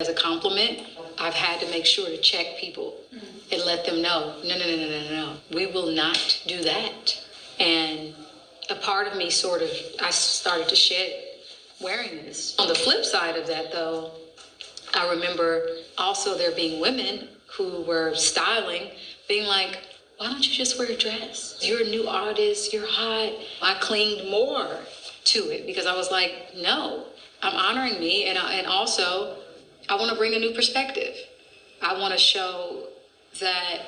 As a compliment, I've had to make sure to check people and let them know, no. We will not do that. And a part of me I started to shed wearing this. On the flip side of that, though, I remember also there being women who were styling, being like, why don't you just wear a dress? You're a new artist, you're hot. I clinged more to it because I was like, no, I'm honoring me. And also, I want to bring a new perspective. I want to show that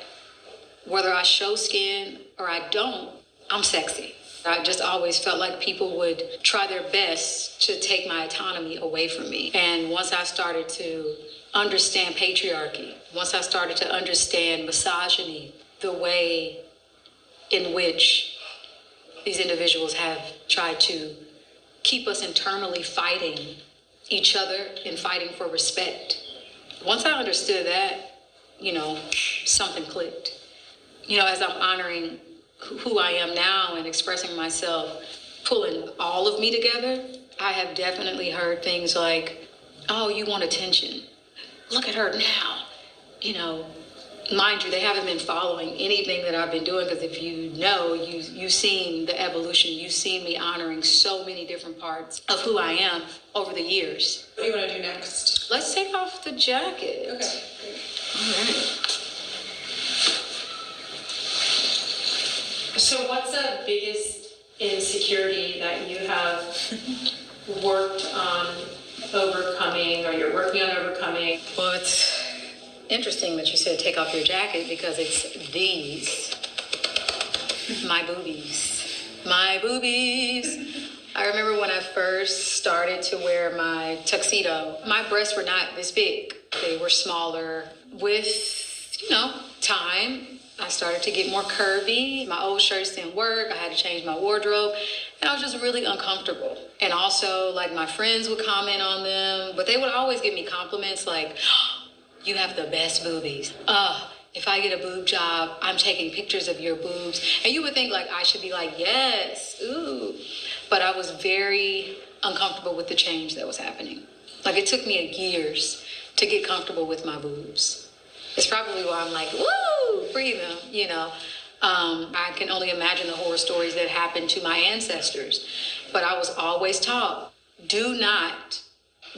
whether I show skin or I don't, I'm sexy. I just always felt like people would try their best to take my autonomy away from me. And once I started to understand patriarchy, once I started to understand misogyny, the way in which these individuals have tried to keep us internally fighting each other and fighting for respect. Once I understood that, something clicked. As I'm honoring who I am now and expressing myself, pulling all of me together, I have definitely heard things like, oh, you want attention. Look at her now. Mind you, they haven't been following anything that I've been doing because if you've seen the evolution, you've seen me honoring so many different parts of who I am over the years. What do you want to do next? Let's take off the jacket. Okay. All right. So what's the biggest insecurity that you have worked on overcoming or you're working on overcoming? Well, it's interesting that you said take off your jacket because it's these. My boobies. My boobies. I remember when I first started to wear my tuxedo, my breasts were not this big. They were smaller. With, time, I started to get more curvy. My old shirts didn't work. I had to change my wardrobe. And I was just really uncomfortable. And also, my friends would comment on them, but they would always give me compliments like, you have the best boobies. If I get a boob job, I'm taking pictures of your boobs. And you would think I should be like, yes, ooh. But I was very uncomfortable with the change that was happening. It took me years to get comfortable with my boobs. It's probably why I'm like, woo, free them, I can only imagine the horror stories that happened to my ancestors. But I was always taught, do not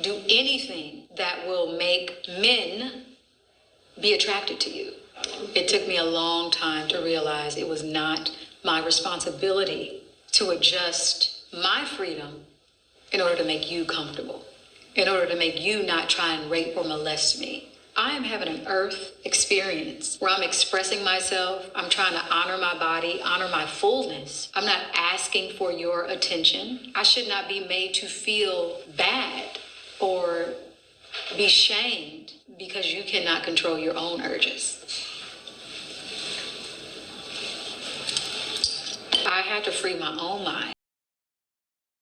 do anything that will make men be attracted to you. It took me a long time to realize it was not my responsibility to adjust my freedom in order to make you comfortable, in order to make you not try and rape or molest me. I am having an earth experience where I'm expressing myself. I'm trying to honor my body, honor my fullness. I'm not asking for your attention. I should not be made to feel bad or be shamed because you cannot control your own urges. I had to free my own mind.